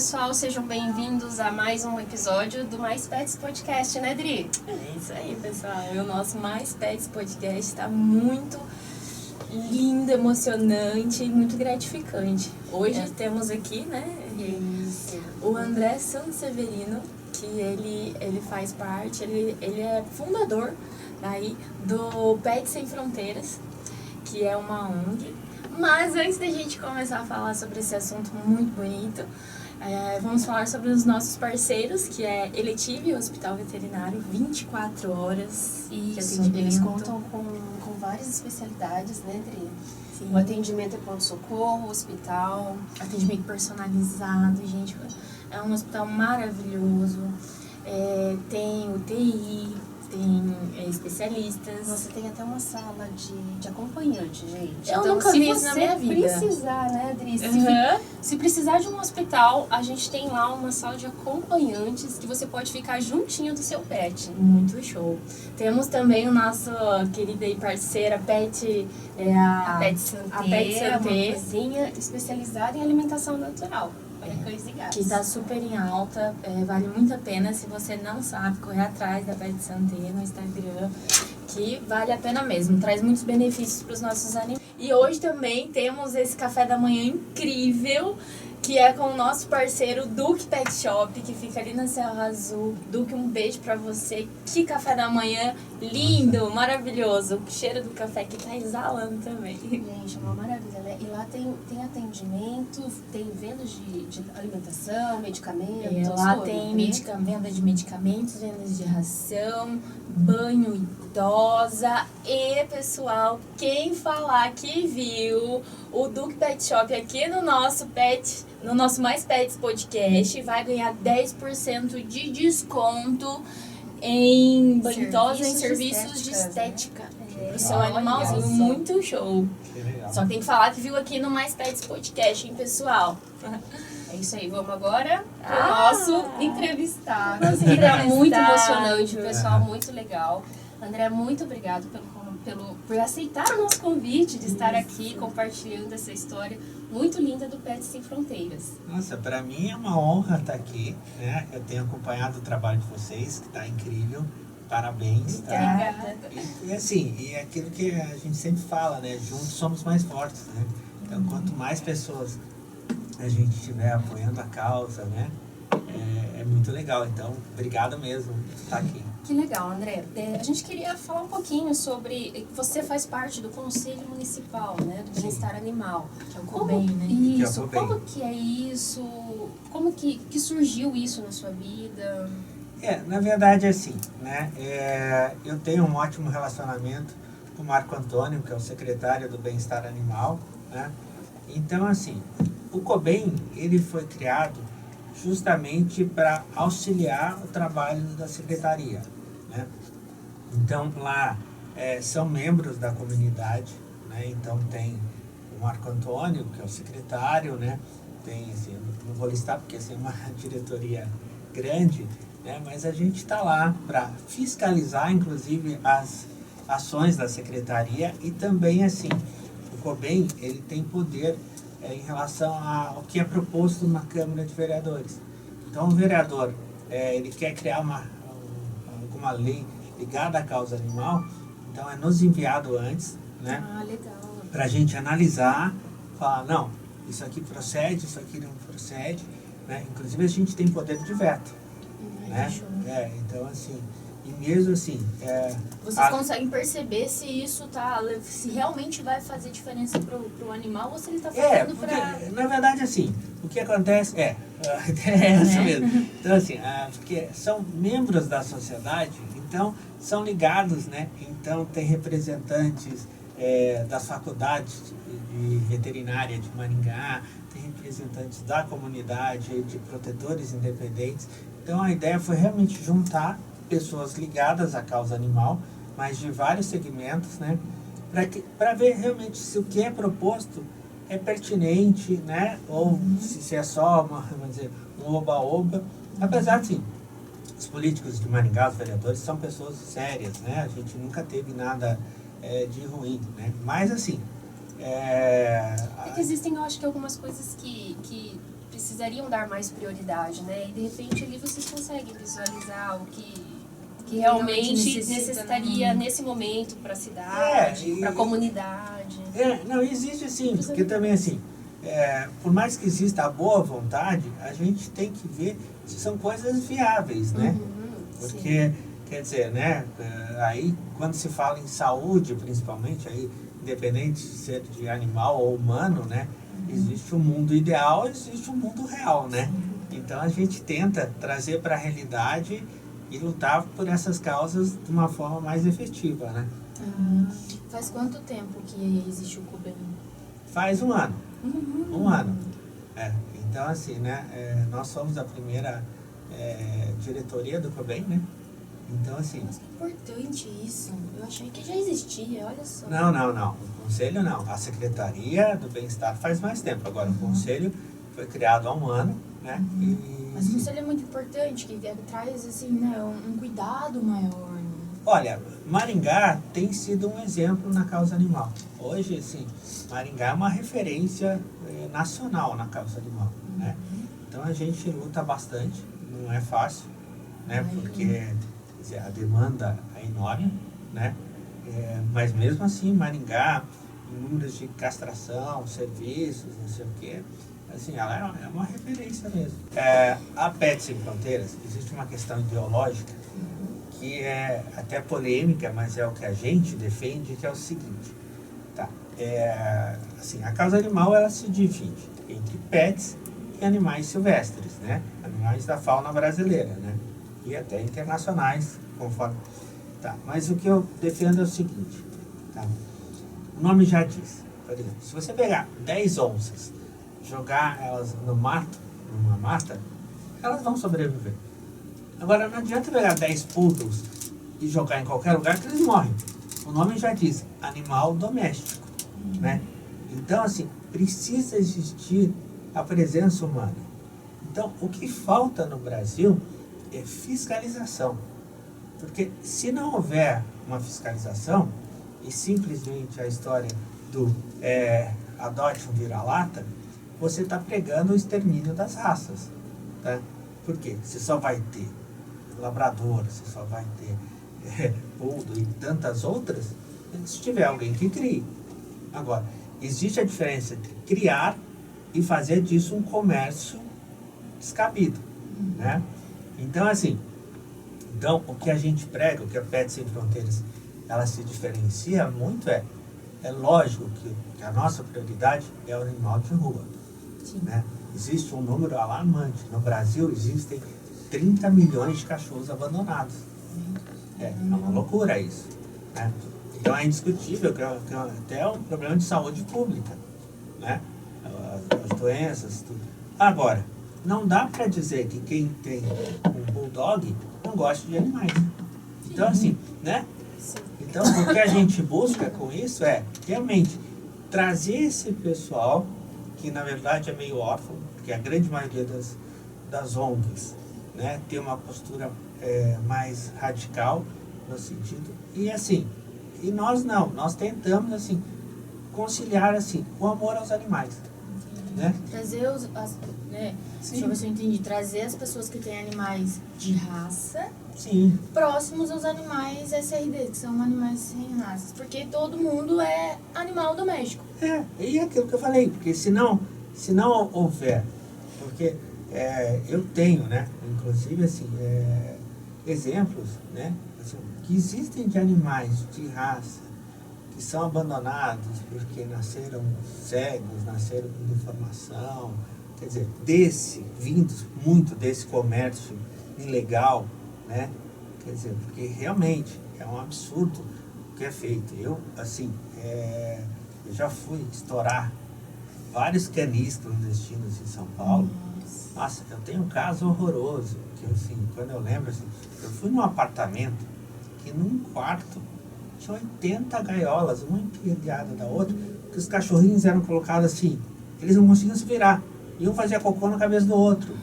pessoal, sejam bem-vindos a mais um episódio do Mais Pets Podcast, né, Dri? É isso aí, pessoal. E o nosso Mais Pets Podcast está muito lindo, emocionante e muito gratificante. Hoje temos aqui, né, o André Sanseverino, que ele faz parte, ele é fundador aí do Pets Sem Fronteiras, que é uma ONG. Mas antes da gente começar a falar sobre esse assunto muito bonito, vamos falar sobre os nossos parceiros, que é Eletive e Hospital Veterinário, 24 horas de Isso, atendimento. eles contam com várias especialidades, né, Dri? Sim. O atendimento é pronto-socorro, hospital. Atendimento personalizado, gente. É um hospital maravilhoso. Tem UTI, tem especialistas. Você tem até uma sala de acompanhante, gente. Eu então, nunca se vi isso na minha vida. Se precisar, né, Dri? Uhum. Se precisar de um hospital, a gente tem lá uma sala de acompanhantes que você pode ficar juntinho do seu pet. Muito show. Temos também o nosso querida e parceira Pet, A Pet Santé, a Pet Santé, uma cozinha especializada em alimentação natural. Olha, cães e gatos. que está super em alta, vale muito a pena. Se você não sabe, correr atrás da Pet Santé no Instagram, que vale a pena mesmo, traz muitos benefícios para os nossos animais. E hoje também temos esse café da manhã incrível, que é com o nosso parceiro Duque Pet Shop, que fica ali na Serra Azul. Duque, um beijo pra você. Que café da manhã lindo, maravilhoso. O cheiro do café que tá exalando também. Gente, é uma maravilha, né? E lá tem atendimento, tem venda de alimentação, medicamentos. Lá tudo, tem né? venda de medicamentos, vendas de ração, banho idosa. E, pessoal, quem falar que viu o Duque Pet Shop aqui no nosso Mais Pets Podcast vai ganhar 10% de desconto em banho idosa, em serviços de estética. Pro seu Olha animalzinho, só. muito show. Que legal. Só tem que falar que viu aqui no Mais Pets Podcast, hein, pessoal? É isso aí, vamos agora pro Ah! nosso entrevistado. Nosso André, é muito entrevistado. emocionante, o pessoal muito legal. André, muito obrigado por aceitar o nosso convite de estar aqui compartilhando essa história muito linda do Pets Sem Fronteiras. Nossa, para mim é uma honra estar aqui, né? Eu tenho acompanhado o trabalho de vocês, que está incrível. Parabéns, tá? Obrigada. E assim, e é aquilo que a gente sempre fala, né? Juntos somos mais fortes, né? Então, quanto mais pessoas a gente estiver apoiando a causa, né? É muito legal. Então, obrigado mesmo por estar aqui. Que legal, André. A gente queria falar um pouquinho sobre... Você faz parte do Conselho Municipal, né? Do Bem-Estar Animal. Que é o COBEM, né? Que é o Isso. COBEM. Como que é isso? Como que surgiu isso na sua vida? Na verdade, assim, né? Eu tenho um ótimo relacionamento com o Marco Antônio, que é o secretário do Bem-Estar Animal, né? Então, assim, o COBEM, ele foi criado justamente para auxiliar o trabalho da secretaria, né? Então, lá são membros da comunidade, né? Então, tem o Marco Antônio, que é o secretário, né? Tem, assim, não vou listar porque assim, é uma diretoria grande, né? Mas a gente está lá para fiscalizar, inclusive, as ações da secretaria e também, assim, o COBEM, ele tem poder em relação ao que é proposto na Câmara de Vereadores. Então, o vereador, ele quer criar alguma lei ligada à causa animal, então é nos enviado antes, né? Ah, legal. Para a gente analisar, falar, não, isso aqui procede, isso aqui não procede, né? Inclusive, a gente tem poder de veto, né? Então, assim, e mesmo assim... Vocês conseguem perceber se isso se realmente vai fazer diferença pro animal ou se ele tá fazendo porque, pra... na verdade, assim, o que acontece é essa mesmo. Então, assim, porque são membros da sociedade, então são ligados, né? Então, tem representantes das faculdades de veterinária de Maringá, tem representantes da comunidade, de protetores independentes. Então, a ideia foi realmente juntar pessoas ligadas à causa animal, mas de vários segmentos, né? Para ver realmente se o que é proposto é pertinente, né? Ou se é só vamos dizer, um oba-oba. Apesar de, sim, os políticos de Maringá, os vereadores, são pessoas sérias, né? A gente nunca teve nada de ruim, né? Mas, assim... É que existem, eu acho que algumas coisas que precisariam dar mais prioridade, né? E de repente ali vocês conseguem visualizar o que realmente necessitaria nesse momento para a cidade, para a comunidade. Não, existe sim, porque também assim, por mais que exista a boa vontade, a gente tem que ver se são coisas viáveis, né? Porque, quer dizer, né, aí quando se fala em saúde, principalmente, aí, independente de ser de animal ou humano, né, existe um mundo ideal, existe um mundo real, né? Então a gente tenta trazer para a realidade e lutar por essas causas de uma forma mais efetiva, né? Faz quanto tempo que existe o COBEM? Faz um ano. Um ano. Então, assim, né, nós somos a primeira diretoria do COBEM, né? Então, assim... Mas que importante isso. Eu achei que já existia, olha só. Não. O conselho não. A Secretaria do Bem-Estar faz mais tempo. Agora, o conselho foi criado há um ano, né? Mas o conselho é muito importante, que traz, assim, né, um cuidado maior. Né? Olha, Maringá tem sido um exemplo na causa animal. Hoje, assim, Maringá é uma referência nacional na causa animal, né? Então, a gente luta bastante, não é fácil, né? Porque, quer dizer, a demanda é enorme, né? Mas mesmo assim, Maringá, números de castração, serviços, não sei o quê, assim, ela é uma referência mesmo. A Pets Sem Fronteiras, existe uma questão ideológica que é até polêmica, mas é o que a gente defende, que é o seguinte, tá? Assim, a causa animal, ela se divide entre pets e animais silvestres, né? Animais da fauna brasileira, né? E até internacionais, conforme... Tá, mas o que eu defendo é o seguinte, tá? O nome já diz, por exemplo, se você pegar 10 onças, jogar elas no mato, numa mata, elas vão sobreviver. Agora, não adianta pegar 10 poodles e jogar em qualquer lugar que eles morrem. O nome já diz, animal doméstico, né? Então, assim, precisa existir a presença humana. Então, o que falta no Brasil é fiscalização. Porque se não houver uma fiscalização, e simplesmente a história do adote um vira-lata, você está pregando o extermínio das raças. Tá? Por quê? Você só vai ter labrador, você só vai ter poodle e tantas outras, se tiver alguém que crie. Agora, existe a diferença entre criar e fazer disso um comércio descabido, né? Então, assim, o que a gente prega, o que a Pets Sem Fronteiras, ela se diferencia muito é lógico que a nossa prioridade é o animal de rua, né? Existe um número alarmante. No Brasil existem 30 milhões de cachorros abandonados. É uma loucura isso, né? Então é indiscutível que é até um problema de saúde pública, né? As doenças, tudo. Agora, não dá para dizer que quem tem um bulldog não gosta de animais. Então, assim, né? Então, o que a gente busca com isso é realmente trazer esse pessoal, que na verdade é meio órfão, porque a grande maioria das ONGs, né, tem uma postura mais radical no sentido. E assim, e nós não, nós tentamos assim conciliar assim o amor aos animais, né? Trazer deixa eu ver se eu entendi, trazer as pessoas que têm animais de raça próximos aos animais SRD, que são animais sem raças, porque todo mundo é animal doméstico. E aquilo que eu falei, porque se não houver, porque eu tenho, né, inclusive assim, exemplos, né, assim, que existem de animais de raça que são abandonados porque nasceram cegos, nasceram com deformação, quer dizer, vindos muito desse comércio ilegal, né, quer dizer, porque realmente é um absurdo o que é feito. Eu, assim, eu já fui estourar vários canis clandestinos em São Paulo. Nossa, eu tenho um caso horroroso, que assim, quando eu lembro, assim, eu fui num apartamento que num quarto tinha 80 gaiolas, uma empilhada da outra, que os cachorrinhos eram colocados assim, eles não conseguiam se virar, iam fazer cocô na cabeça do outro,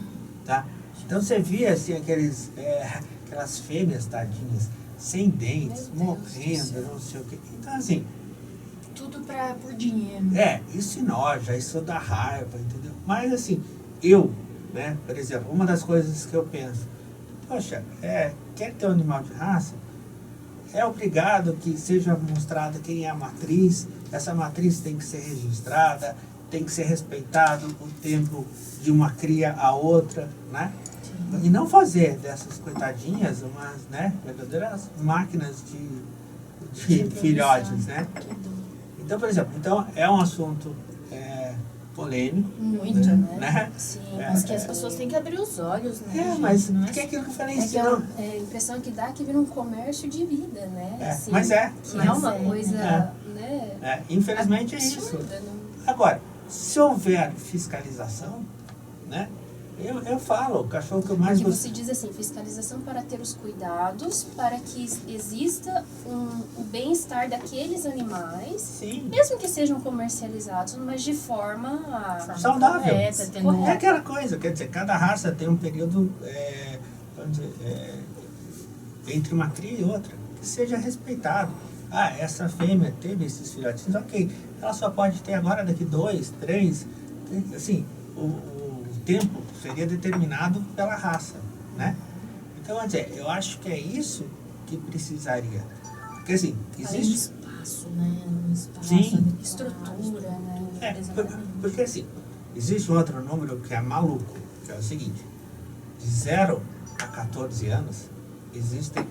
tá? Então você via assim, aquelas fêmeas tadinhas, sem dentes, morrendo, não sei o quê. Então assim... Tudo por dinheiro. Isso enoja, isso dá raiva, entendeu? Mas assim, né, por exemplo, uma das coisas que eu penso, poxa, quer ter um animal de raça, é obrigado que seja mostrada quem é a matriz, essa matriz tem que ser registrada, tem que ser respeitado o tempo de uma cria a outra, né? Sim. E não fazer dessas coitadinhas umas, né, verdadeiras máquinas de filhotes, né? Então, por exemplo, é um assunto polêmico. Muito, né? Sim, mas que as pessoas têm que abrir os olhos, né? Mas porque é aquilo que eu falei, a impressão que dá que vira um comércio de vida, né? Assim, mas é uma coisa, né? Infelizmente absurda, é isso. Agora, se houver fiscalização, né? Eu falo, o cachorro que eu mais gosto... Você diz assim, fiscalização para ter os cuidados, para que exista o bem-estar daqueles animais, sim, mesmo que sejam comercializados, mas de forma saudável. Correta, é aquela coisa, quer dizer, cada raça tem um período entre uma cria e outra, que seja respeitado. Essa fêmea teve esses filhotinhos, ok, ela só pode ter agora daqui 2, 3, assim, o tempo seria determinado pela raça, né? Então, quer dizer, eu acho que é isso que precisaria. Porque, assim, existe... espaço, né? Sim. Estrutura, né? Porque, assim, existe um outro número que é maluco, que é o seguinte, de 0 a 14 anos, existem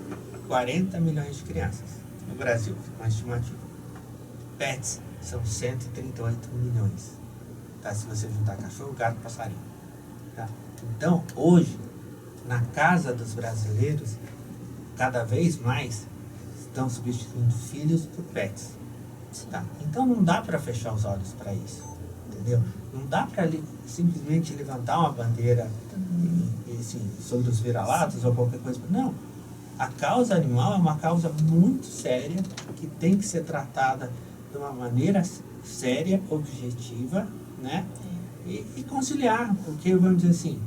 40 milhões de crianças no Brasil, uma estimativa. Pets são 138 milhões. Tá? Se você juntar cachorro, gato, passarinho. Tá? Então, hoje, na casa dos brasileiros, cada vez mais estão substituindo filhos por pets. Tá? Então, não dá para fechar os olhos para isso. Entendeu? Não dá para simplesmente levantar uma bandeira assim, sobre os vira-latas ou qualquer coisa. Não. A causa animal é uma causa muito séria que tem que ser tratada de uma maneira séria, objetiva, né? E conciliar, porque vamos dizer assim,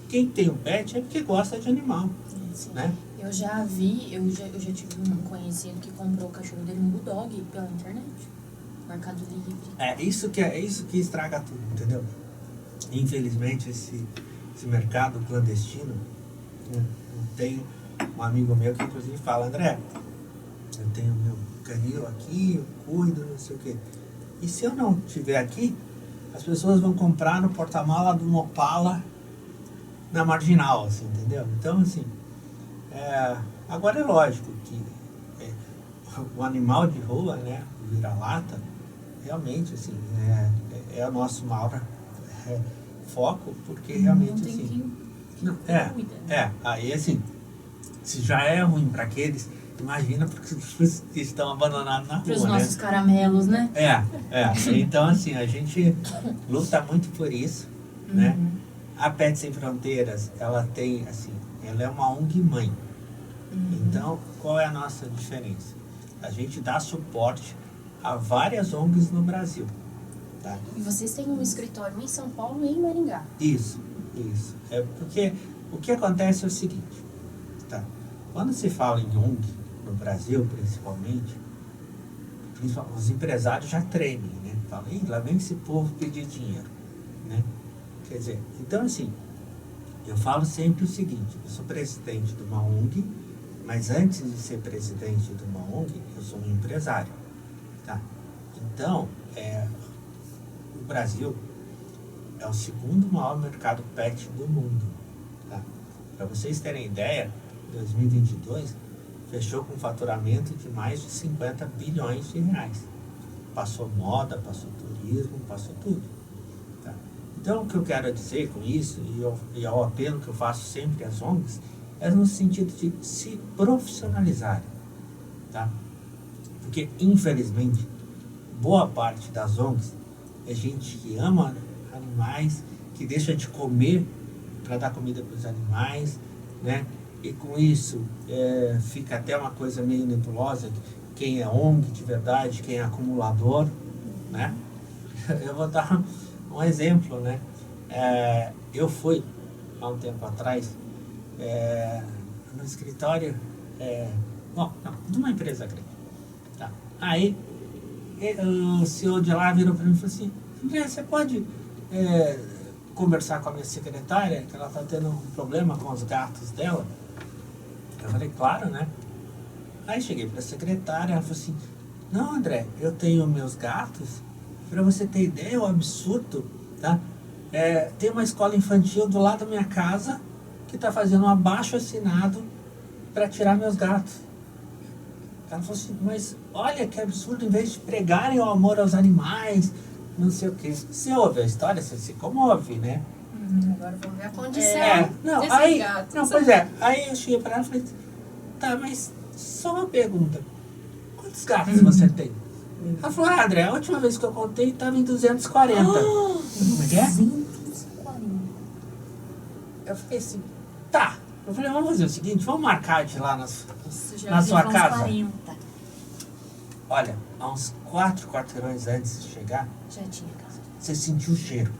quem tem um pet é porque gosta de animal, né? Eu já tive um conhecido que comprou o cachorro dele, um bulldog, pela internet, Mercado Livre. É isso que estraga tudo, entendeu? Infelizmente esse mercado clandestino, né? Eu tenho um amigo meu que inclusive fala, André, eu tenho meu canil aqui, eu cuido, não sei o quê. E se eu não estiver aqui, as pessoas vão comprar no porta-mala do Opala na Marginal, assim, entendeu? Então, assim, agora é lógico que o animal de rua, né, o vira-lata, realmente, assim, é o nosso maior foco, porque realmente, não assim... Aí, assim, se já é ruim para aqueles... Imagina porque os que estão abandonados na rua, para os nossos caramelos, né? Então, assim, a gente luta muito por isso, né? A Pets Sem Fronteiras, ela é uma ONG mãe. Então, qual é a nossa diferença? A gente dá suporte a várias ONGs no Brasil. Tá? E vocês têm um escritório em São Paulo e em Maringá. Isso. É porque o que acontece é o seguinte, tá? Quando se fala em ONG, no Brasil principalmente, os empresários já tremem, né? Falam, lá vem esse povo pedir dinheiro, né? Quer dizer, então assim, eu falo sempre o seguinte, eu sou presidente de uma ONG, mas antes de ser presidente de uma ONG, eu sou um empresário, tá? Então, o Brasil é o segundo maior mercado pet do mundo, tá? Para vocês terem ideia, 2022 fechou com um faturamento de mais de 50 bilhões de reais. Passou moda, passou turismo, passou tudo. Tá? Então, o que eu quero dizer com isso, e é o apelo que eu faço sempre às ONGs, é no sentido de se profissionalizarem. Tá? Porque, infelizmente, boa parte das ONGs é gente que ama animais, que deixa de comer para dar comida para os animais, né? E com isso fica até uma coisa meio nebulosa, quem é ONG de verdade, quem é acumulador, né? Eu vou dar um exemplo, né? Eu fui, há um tempo atrás, no escritório, de uma empresa grande. Tá? Aí, o CEO de lá virou para mim e falou assim, André, você pode conversar com a minha secretária, que ela está tendo um problema com os gatos dela. Eu falei, claro, né? Aí cheguei para a secretária, ela falou assim, não, André, eu tenho meus gatos, para você ter ideia, é um absurdo, tá? Tem uma escola infantil do lado da minha casa que está fazendo um abaixo-assinado para tirar meus gatos. Ela falou assim, mas olha que absurdo, em vez de pregarem o amor aos animais, não sei o quê. Você ouve a história, você se comove, né? Agora vamos ver a condição desses gatos. Não, pois é. Aí eu cheguei para ela e falei, tá, mas só uma pergunta. Quantos gatos você tem? Ela falou, André, a última vez que eu contei estava em 240. Como é que é? 240. Eu falei assim, tá. Eu falei, vamos fazer o seguinte, vamos marcar de lá na sua uns casa. 40. Olha, há uns 4 quarteirões antes de chegar, Já tinha casa. você sentiu o cheiro.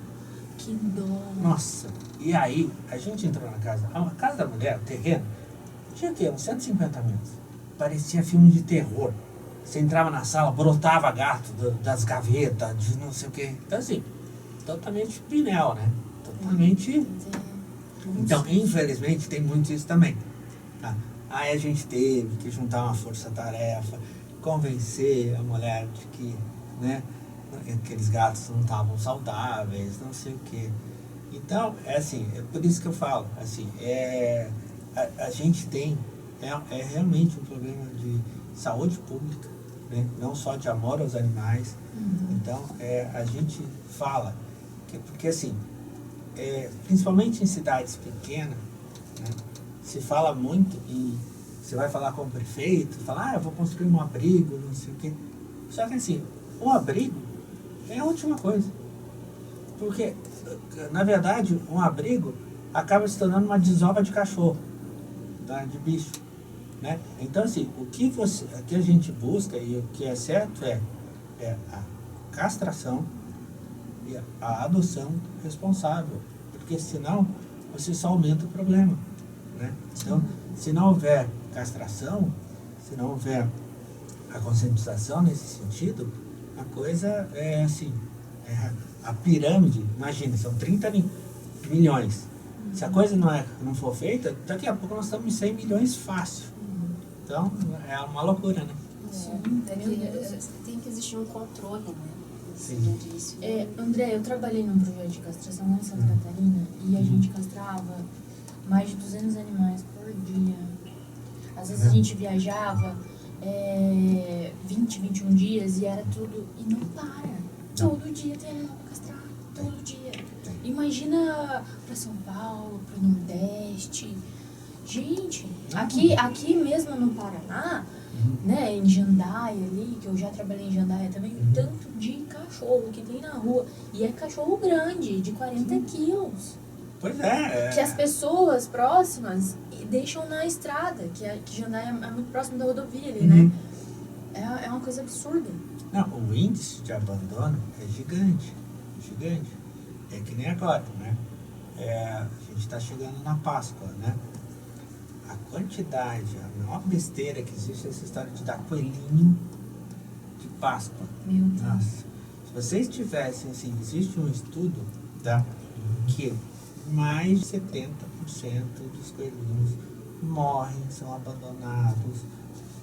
Que dó. Nossa, e aí a gente entrou na casa. A casa da mulher, o terreno, tinha o quê? Uns 150 metros. Parecia filme de terror. Você entrava na sala, brotava gato das gavetas, de não sei o quê. Então assim, totalmente pinel, né? Totalmente... Então, infelizmente, tem muito isso também. Tá? Aí a gente teve que juntar uma força-tarefa, convencer a mulher de que, né, aqueles gatos não estavam saudáveis, não sei o quê. Então, é assim, é por isso que eu falo, assim, a gente tem, é realmente um problema de saúde pública, né, não só de amor aos animais. Então, a gente fala, porque assim, principalmente em cidades pequenas, né, se fala muito e você vai falar com o prefeito, fala, eu vou construir um abrigo, não sei o quê. Só que assim, o abrigo é a última coisa. Porque, na verdade, um abrigo acaba se tornando uma desova de cachorro, tá? De bicho, né? Então assim, o que a gente busca e o que é certo é a castração e a adoção responsável, porque senão você só aumenta o problema, né? Então, se não houver castração, se não houver a conscientização nesse sentido, a coisa é assim, a pirâmide, imagina, são 30 milhões. Se a coisa não for feita, daqui a pouco nós estamos em 100 milhões fácil. Então, é uma loucura, né? Tem que existir um controle, né? Sim. André, eu trabalhei num projeto de castração lá em Santa Catarina e a gente castrava mais de 200 animais por dia. Às vezes a gente viajava 20, 21 dias e era tudo... E não para. Todo dia tem animal pra castrar. Todo dia. Imagina pra São Paulo, pro Nordeste. Gente, aqui mesmo no Paraná, né, em Jandaia ali, que eu já trabalhei em Jandaia também, o tanto de cachorro que tem na rua. E é cachorro grande, de 40 quilos. Pois é. Que as pessoas próximas deixam na estrada, que Jandaia é muito próximo da rodovia ali, né? É uma coisa absurda. Não, o índice de abandono é gigante, gigante. É que nem agora, né? A gente está chegando na Páscoa, né? A quantidade, a maior besteira que existe é essa história de dar coelhinho de Páscoa. Meu Deus. Nossa, se vocês tivessem, assim, existe um estudo, tá? Que mais de 70% dos coelhinhos morrem, são abandonados,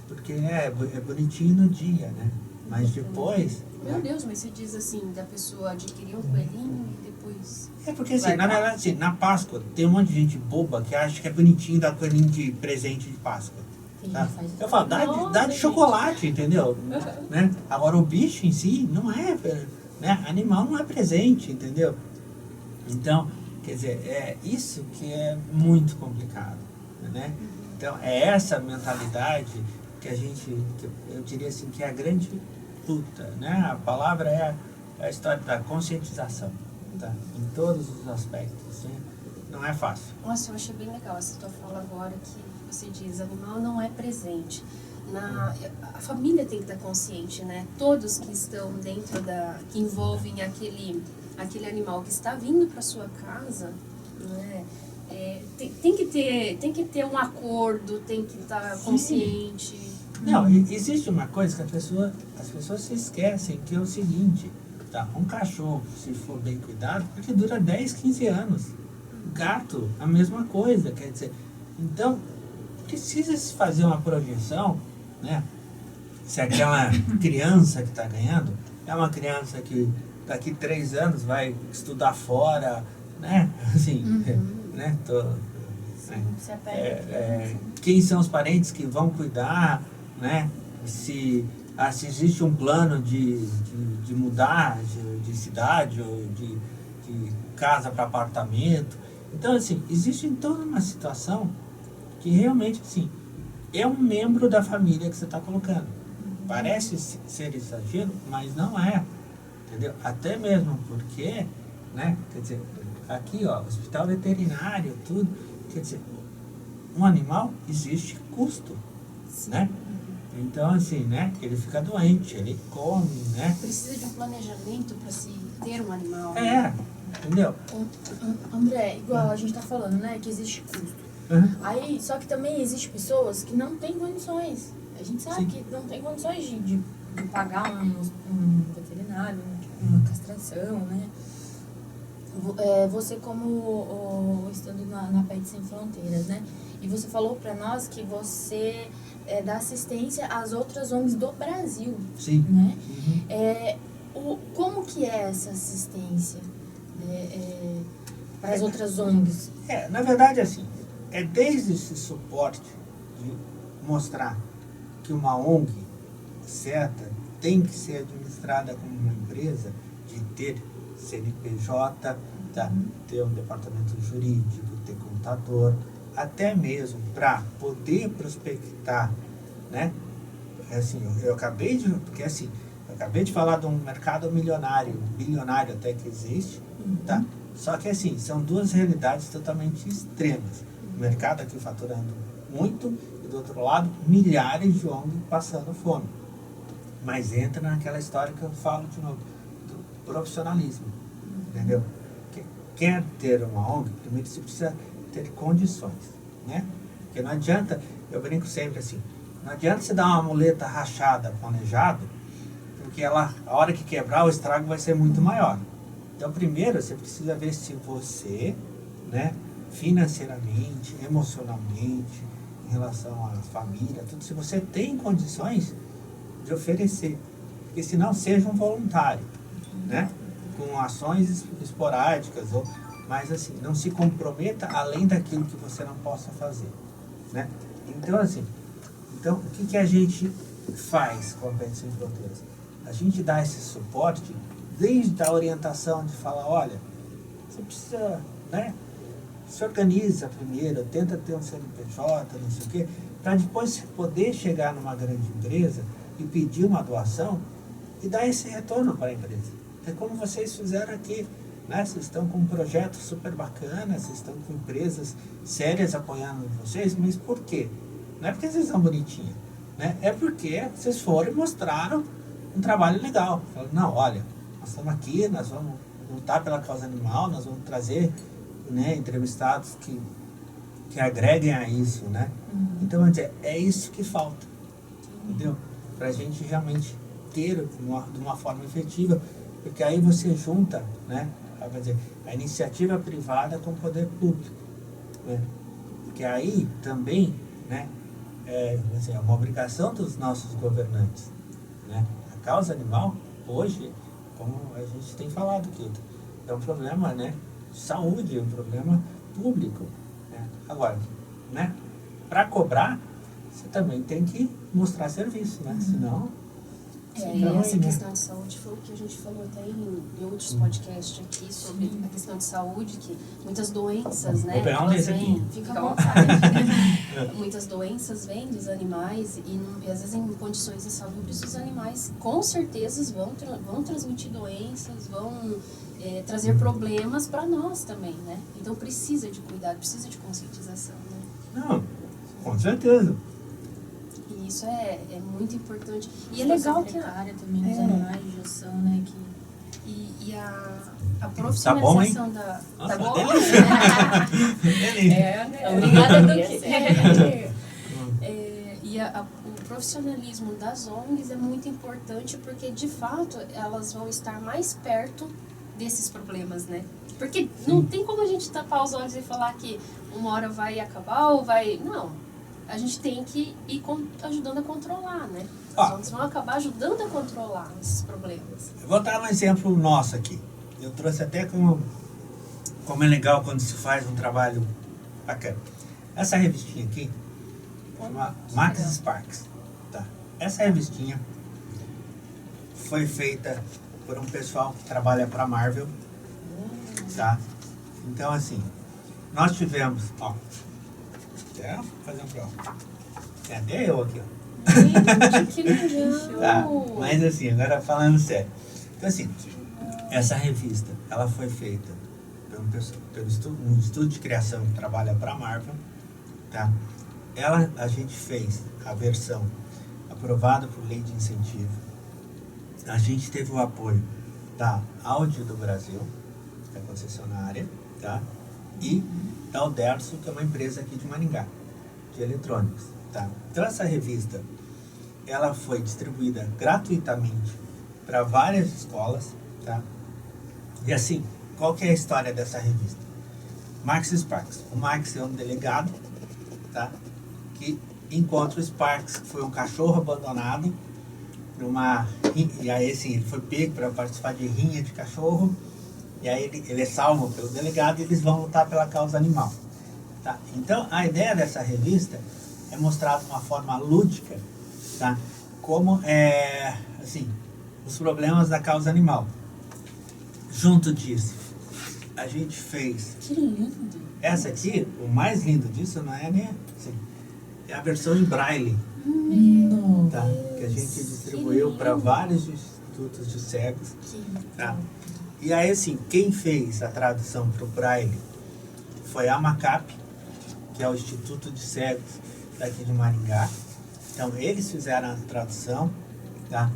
porque é bonitinho no dia, né? Mas depois... Meu Deus, mas você diz assim, da pessoa adquirir um coelhinho e depois... Porque assim, na verdade, assim, na Páscoa tem um monte de gente boba que acha que é bonitinho dar coelhinho de presente de Páscoa. Tá? Eu falo, dá de chocolate, entendeu? Né? Agora o bicho em si não é, né? Animal não é presente, entendeu? Então, quer dizer, é isso que é muito complicado, né? Então, é essa mentalidade que a gente, que eu diria assim, que é a grande luta, né? A palavra é a história da conscientização, tá? Em todos os aspectos, né? Não é fácil. Nossa, eu achei bem legal essa tua fala agora, que você diz, animal não é presente. A família tem que estar consciente, né? Todos que estão dentro que envolvem aquele animal que está vindo para sua casa, né? Tem que ter um acordo, tem que estar consciente. Não, existe uma coisa que as pessoas se esquecem, que é o seguinte, Tá? Um cachorro, se for bem cuidado, porque dura 10, 15 anos. Gato, a mesma coisa, quer dizer. Então, precisa se fazer uma projeção, né? Se aquela criança que está ganhando é uma criança que daqui 3 anos vai estudar fora, né? Assim, né? Se apega Quem são os parentes que vão cuidar, né? Se existe um plano de mudar de cidade ou de casa para apartamento. Então, assim, existe toda uma situação que realmente, assim, é um membro da família que você está colocando. Parece ser exagero, mas não é, entendeu? Até mesmo porque, né, quer dizer, aqui, ó, hospital veterinário, tudo, quer dizer, um animal existe custo, né? Então, assim, né, ele fica doente, ele come, né? Precisa de um planejamento para se ter um animal. Entendeu? André, igual a gente tá falando, né, que existe custo. Aí, só que também existe pessoas que não têm condições. A gente sabe que não tem condições de pagar um veterinário, uma castração, né? Você como estando na Pets Sem Fronteiras, né? E você falou para nós que você dá assistência às outras ONGs do Brasil. Sim. Né? Como que é essa assistência para as outras ONGs? Na verdade, assim, é desde esse suporte de mostrar que uma ONG certa tem que ser administrada como uma empresa, de ter CNPJ, tá? Ter um departamento jurídico, ter contador, até mesmo para poder prospectar, né? Assim, eu acabei de falar de um mercado milionário, bilionário até que existe, tá? Só que assim, são duas realidades totalmente extremas. O mercado aqui faturando muito e do outro lado, milhares de ONG passando fome. Mas entra naquela história que eu falo de novo, do profissionalismo, entendeu? Quer ter uma ONG, primeiro você precisa ter condições, né? Porque não adianta, eu brinco sempre assim, não adianta você dar uma muleta rachada, planejada, porque a hora que quebrar, o estrago vai ser muito maior. Então, primeiro, você precisa ver se você, né, financeiramente, emocionalmente, em relação à família, tudo, se você tem condições de oferecer. Porque senão seja um voluntário, né, com ações esporádicas, mas assim, não se comprometa além daquilo que você não possa fazer, né? Então, assim, o que a gente faz com a Pets Sem Fronteiras? A gente dá esse suporte desde a orientação de falar, olha, você precisa, né, se organiza primeiro, tenta ter um CNPJ, não sei o quê, para depois poder chegar numa grande empresa e pedir uma doação e dar esse retorno para a empresa. É como vocês fizeram aqui, né? Vocês estão com um projeto super bacana, vocês estão com empresas sérias apoiando vocês, mas por quê? Não é porque vocês são bonitinhos, né? É porque vocês foram e mostraram um trabalho legal. Falaram, não, olha, nós estamos aqui, nós vamos lutar pela causa animal, nós vamos trazer, né, entrevistados que agreguem a isso, né? Então, é isso que falta, entendeu? Para a gente realmente ter de uma forma efetiva, porque aí você junta, né, a iniciativa privada com o poder público, né? Porque aí também, né, é uma obrigação dos nossos governantes, né? A causa animal, hoje, como a gente tem falado aqui, é um problema, né, de saúde, é um problema público, né? Agora, né, para cobrar, você também tem que mostrar serviço, né? Senão... E essa questão de saúde foi o que a gente falou até em outros podcasts aqui sobre a questão de saúde, que muitas doenças, né, elas vêm, fica à vontade, muitas doenças vêm dos animais e às vezes em condições insalubres os animais com certeza vão transmitir doenças, vão trazer problemas para nós também, né? Então precisa de cuidado, precisa de conscientização, né? Não, com certeza. Isso é muito importante. E é legal que a área também dos animais de ação, né? E a profissionalização tá bom, Tá bom? Obrigada, Duque. E o profissionalismo das ONGs é muito importante, porque de fato elas vão estar mais perto desses problemas, né? Porque não tem como a gente tapar os olhos e falar que uma hora vai acabar ou vai... Não, a gente tem que ir ajudando a controlar, né? As ONGs vão acabar ajudando a controlar esses problemas. Eu vou dar um exemplo nosso aqui. Eu trouxe até como é legal quando se faz um trabalho bacana. Essa revistinha aqui chama Max Sparks. Tá? Essa revistinha foi feita por um pessoal que trabalha para Marvel. Tá? Então, assim, nós tivemos... Ó, quer fazer um prova? Tem até eu aqui, ó. Gente, que legal! Tá, mas assim, agora falando sério. Então assim, essa revista, ela foi feita pelo um estudo de criação que trabalha para a Marvel, tá? A gente fez a versão aprovada por lei de incentivo. A gente teve o apoio da Áudio do Brasil, da concessionária, tá? E da Alderso, que é uma empresa aqui de Maringá, de eletrônicos, tá? Então essa revista, ela foi distribuída gratuitamente para várias escolas, tá? E assim, qual que é a história dessa revista? Max Sparks. O Max é um delegado, tá? Que encontra o Sparks, que foi um cachorro abandonado e aí assim, ele foi pego para participar de rinha de cachorro, e aí ele é salvo pelo delegado e eles vão lutar pela causa animal, tá? Então a ideia dessa revista é mostrar de uma forma lúdica, tá? Como assim, os problemas da causa animal. Junto disso, a gente fez... Que lindo! Essa aqui, o mais lindo disso não é nem assim, é a versão em braille, tá? Que a gente distribuiu para vários institutos de cegos, tá? E aí assim, quem fez a tradução para o braille foi a AMACAP, que é o Instituto de Cegos daqui de Maringá. Então, eles fizeram a tradução, tá?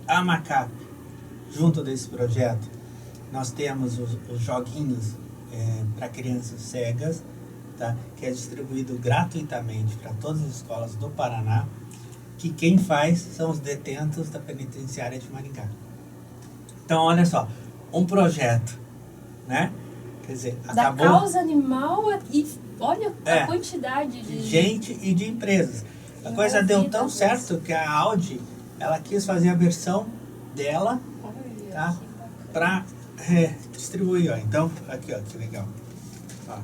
A AMACAP, junto desse projeto, nós temos os joguinhos para crianças cegas, tá? Que é distribuído gratuitamente para todas as escolas do Paraná, que quem faz são os detentos da penitenciária de Maringá. Então, olha só, um projeto, né? Quer dizer, acabou... Da causa animal e olha a quantidade de... gente e de empresas. A coisa deu tão certo que a Audi, ela quis fazer a versão dela, tá? Para distribuir, ó. Então, aqui, ó, que legal. Ó.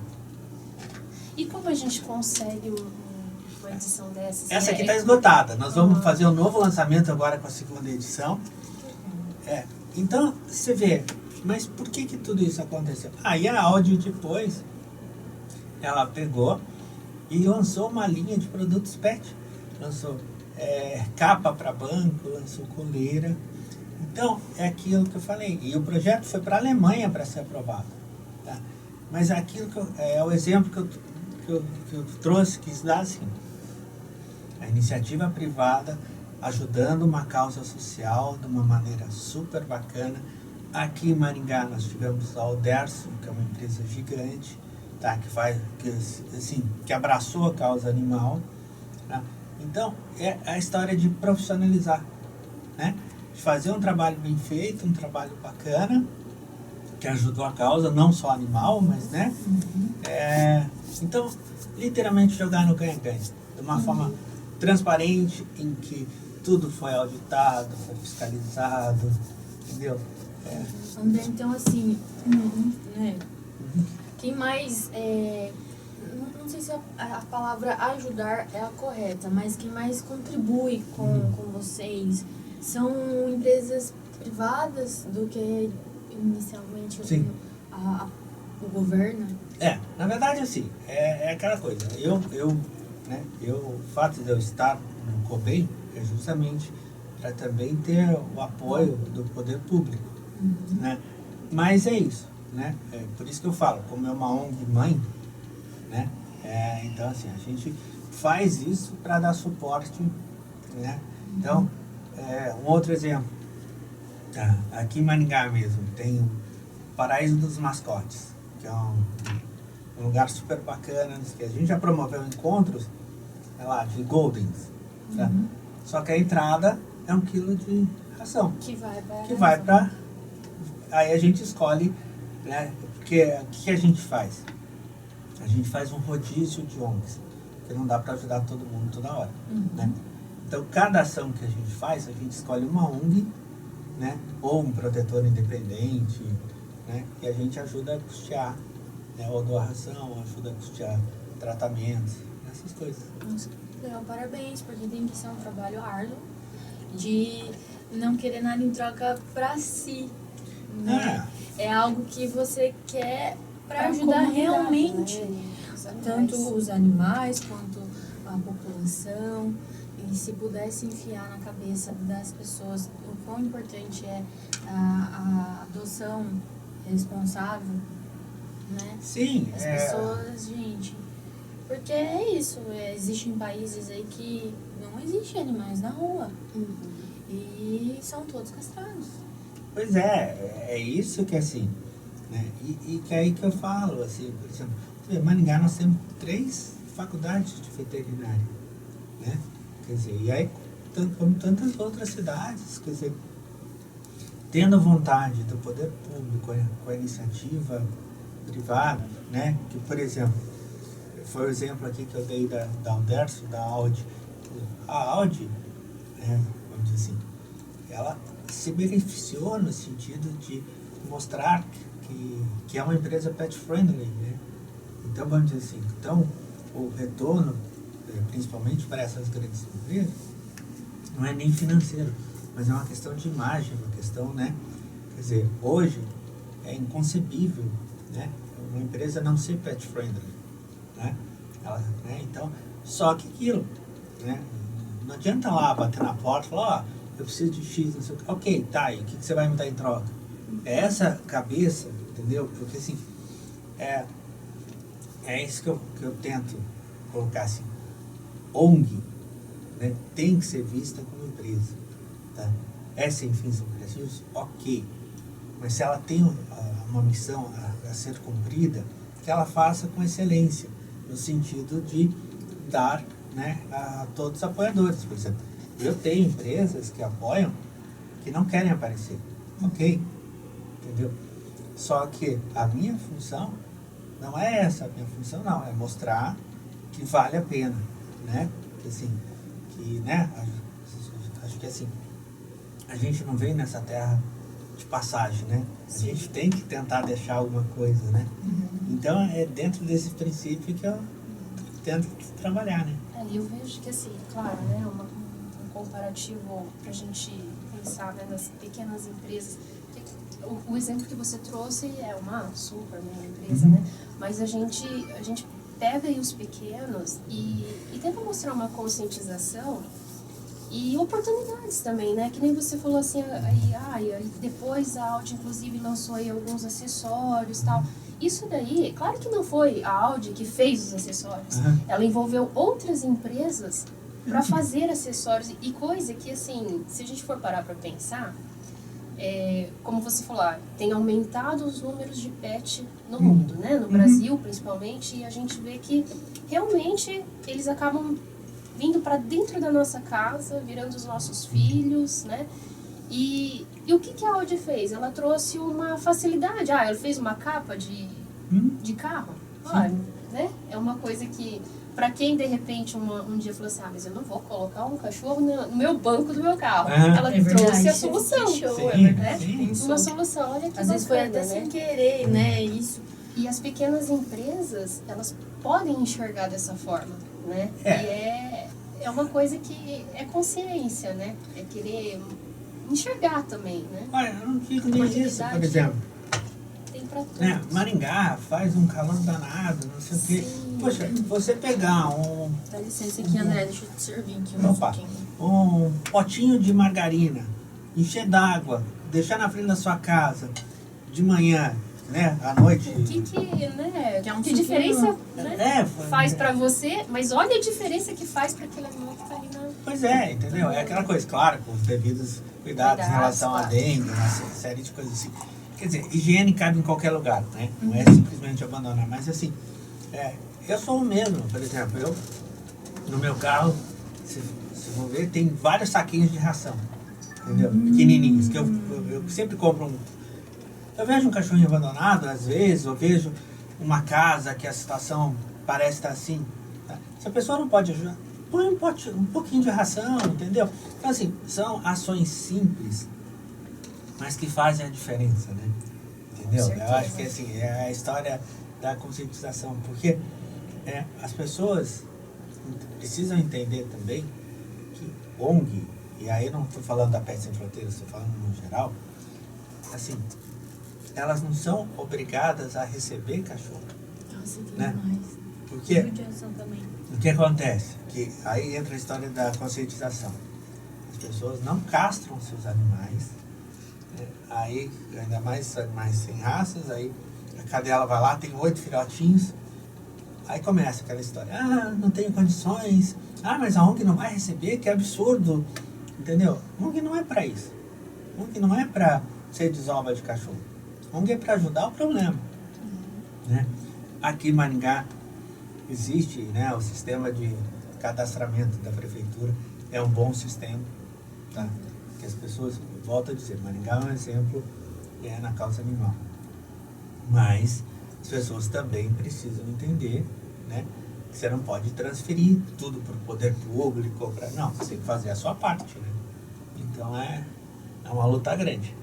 E como a gente consegue uma edição dessas? Essa aqui está esgotada. Nós vamos fazer um novo lançamento agora com a segunda edição. Então, você vê, mas por que tudo isso aconteceu? Aí a Audi depois, ela pegou e lançou uma linha de produtos PET. Lançou capa para banco, lançou coleira. Então, é aquilo que eu falei. E o projeto foi para a Alemanha para ser aprovado. Tá? Mas aquilo é o exemplo que eu trouxe, quis dar assim. A iniciativa privada ajudando uma causa social de uma maneira super bacana. Aqui em Maringá nós tivemos a Alderso, que é uma empresa gigante, tá? que abraçou a causa animal. Tá? Então, é a história de profissionalizar, né? De fazer um trabalho bem feito, um trabalho bacana, que ajudou a causa, não só animal, mas, né? Então, literalmente jogar no ganha-ganha, de uma forma transparente, em que tudo foi auditado, foi fiscalizado, entendeu? André, então assim, né? Quem mais, não sei se a palavra ajudar é a correta, mas quem mais contribui com vocês são empresas privadas do que inicialmente o governo? Na verdade, assim, é aquela coisa. O fato de eu estar no COBEM é justamente para também ter o apoio do poder público, né? Mas é isso, né? Por isso que eu falo, como é uma ONG mãe, né? Então, assim, a gente faz isso para dar suporte, né? Então, um outro exemplo, aqui em Maringá mesmo, tem o Paraíso dos Mascotes, que é um lugar super bacana, que a gente já promoveu encontros sei lá, de Goldens. Tá? Só que a entrada é 1 quilo de ração. Que vai Que vai para... Aí a gente escolhe, né? Porque o que a gente faz? A gente faz um rodízio de ONGs, porque não dá para ajudar todo mundo toda hora, né? Então, cada ação que a gente faz, a gente escolhe uma ONG, né? Ou um protetor independente, né? E a gente ajuda a custear, né? Ou doar ração, ajuda a custear tratamentos, essas coisas. Legal, parabéns, porque tem que ser um trabalho árduo de não querer nada em troca pra si, né? É algo que você quer para ajudar realmente tanto os animais quanto a população. E se pudesse enfiar na cabeça das pessoas o quão importante é a adoção responsável, né? Sim, As pessoas, gente, porque é isso, existem países aí que não existem animais na rua e são todos castrados. Pois é isso que assim, né? E que é aí que eu falo, assim, por exemplo, em Maringá nós temos 3 faculdades de veterinária, né? Quer dizer, e aí, como tantas outras cidades, quer dizer, tendo vontade do poder público com a iniciativa privada, né? Que, por exemplo, foi o exemplo aqui que eu dei da Alderso, da Audi. A Audi, vamos dizer assim, ela se beneficiou no sentido de mostrar que é uma empresa pet friendly, né? Então, vamos dizer assim, então, o retorno, principalmente para essas grandes empresas, não é nem financeiro, mas é uma questão de imagem, uma questão, né? Quer dizer, hoje é inconcebível, né? Uma empresa não ser pet friendly, né? Então, só que aquilo, né? Não adianta lá bater na porta e falar, eu preciso de X, não sei o que. Ok, tá, e o que você vai me dar em troca? É essa cabeça, entendeu? Porque assim, é isso que eu tento colocar assim. ONG, né, tem que ser vista como empresa, tá? É sem fins lucrativos, ok. Mas se ela tem uma missão a ser cumprida, que ela faça com excelência, no sentido de dar, né, a todos os apoiadores. Por exemplo, eu tenho empresas que apoiam que não querem aparecer, ok? Entendeu? Só que a minha função não é essa, a minha função não, é mostrar que vale a pena, né? Assim, que, né, acho que assim, a gente não veio nessa terra de passagem, né? A gente tem que tentar deixar alguma coisa, né? Então, é dentro desse princípio que eu tento trabalhar, né? E eu vejo que, assim, claro, né, um comparativo pra gente pensar, né, nas pequenas empresas. O exemplo que você trouxe é uma super mega empresa, né? Mas a gente pega aí os pequenos e tenta mostrar uma conscientização e oportunidades também, né? Que nem você falou assim, aí depois a Audi inclusive lançou aí alguns acessórios e tal. Isso daí, claro que não foi a Audi que fez os acessórios. Ela envolveu outras empresas para fazer acessórios e coisa que, assim, se a gente for parar para pensar, como você falou, tem aumentado os números de pet no mundo, né? No Brasil, principalmente, e a gente vê que realmente eles acabam vindo para dentro da nossa casa, virando os nossos filhos, né? E o que a Audi fez? Ela trouxe uma facilidade. Ela fez uma capa de carro. Né? É uma coisa que, para quem de repente um dia falou assim, mas eu não vou colocar um cachorro no meu banco do meu carro. Ela trouxe a solução. Uma solução, olha que às vezes foi até sem querer, né? Isso. E as pequenas empresas, elas podem enxergar dessa forma, né? E é uma coisa que é consciência, né? É querer enxergar também, né? Olha, eu não digo nem isso, por exemplo. Tem pra todos. Né? Maringá faz um calor danado, não sei o quê. Poxa, você pegar Dá licença aqui, André, deixa eu te servir aqui um potinho de margarina, encher d'água, deixar na frente da sua casa de manhã, né, à noite. O que diferença, né, faz pra você, mas olha a diferença que faz pra aquele animal que tá ali na... Pois é, entendeu? É aquela coisa, claro, com os devidos cuidados em relação à dengue, uma série de coisas assim. Quer dizer, higiene cabe em qualquer lugar, né? Não é simplesmente abandonar, mas assim, eu sou o mesmo, por exemplo, no meu carro, se vão ver, tem vários saquinhos de ração, entendeu? Pequenininhos, que eu sempre compro um. Eu vejo um cachorrinho abandonado, às vezes, eu vejo uma casa que a situação parece estar assim. Tá? Se a pessoa não pode ajudar, põe um pouquinho de ração, entendeu? Então, assim, são ações simples, mas que fazem a diferença, né? Entendeu? Eu acho que, assim, é a história da conscientização, porque as pessoas precisam entender também que ONG, e aí eu não estou falando da Pets Sem Fronteiras, estou falando no geral, assim, elas não são obrigadas a receber cachorro. Nossa, que né? demais. Porque Também. o que acontece? Que aí entra a história da conscientização. As pessoas não castram seus animais, né? Aí, ainda mais animais sem raças, aí a cadela vai lá, tem 8 filhotinhos, aí começa aquela história, não tenho condições, mas a ONG não vai receber, que absurdo, entendeu? A ONG não é para isso. A ONG não é para ser desova de cachorro. A ONG é para ajudar o problema, né? Aqui em Maringá existe, né, o sistema de cadastramento da prefeitura, é um bom sistema, tá? Que as pessoas, volto a dizer, Maringá é um exemplo na causa animal. Mas as pessoas também precisam entender, né, que você não pode transferir tudo para o poder público, não, você tem que fazer a sua parte, né? Então é uma luta grande.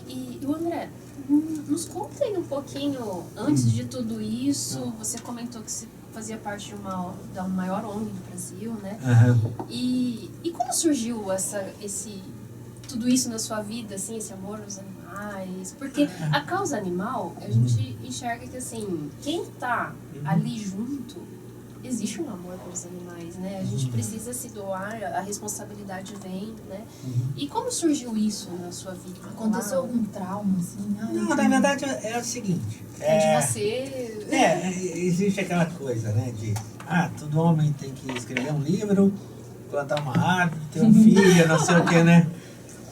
E o André, nos conta aí um pouquinho, antes de tudo isso, você comentou que você fazia parte da maior ONG do Brasil, né? Uhum. E como surgiu tudo isso na sua vida, assim, esse amor aos animais? Porque a causa animal, a gente enxerga que, assim, quem tá ali junto, existe um amor pelos animais, né? A gente precisa se doar, a responsabilidade vem, né? E como surgiu isso na sua vida? Aconteceu algum trauma, assim? Não, na verdade é o seguinte. De você... Existe aquela coisa, né? De, todo homem tem que escrever um livro, plantar uma árvore, ter um filho, não sei o que, né?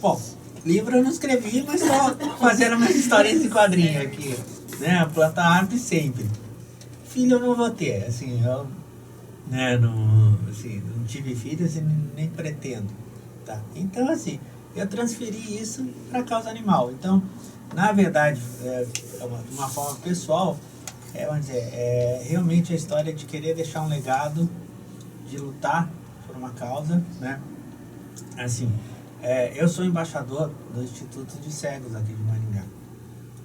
Bom, livro eu não escrevi, mas só fazendo umas historinhas de quadrinho aqui, né? Plantar árvore sempre. Filho eu não vou ter, assim, eu não tive filhos e nem pretendo, tá? Então, assim, eu transferi isso para a causa animal. Então, na verdade, de uma forma pessoal, vamos dizer, realmente a história de querer deixar um legado, de lutar por uma causa, né? Assim, eu sou embaixador do Instituto de Cegos aqui de Maringá,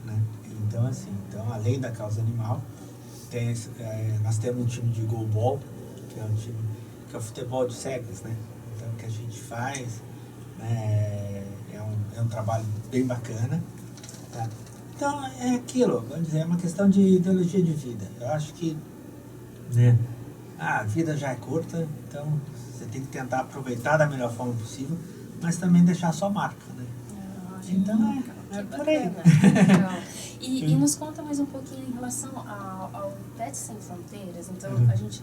né? Então, assim, além da causa animal, nós temos um time de goalball, que é um time que é o futebol de cegos, né? Então, o que a gente faz, né, é um trabalho bem bacana, tá? Então, é aquilo, vamos dizer, é uma questão de ideologia de vida. Eu acho que, né, a vida já é curta, então você tem que tentar aproveitar da melhor forma possível, mas também deixar a sua marca, né? Então, é por aí. E nos conta mais um pouquinho em relação ao Pets Sem Fronteiras. Então,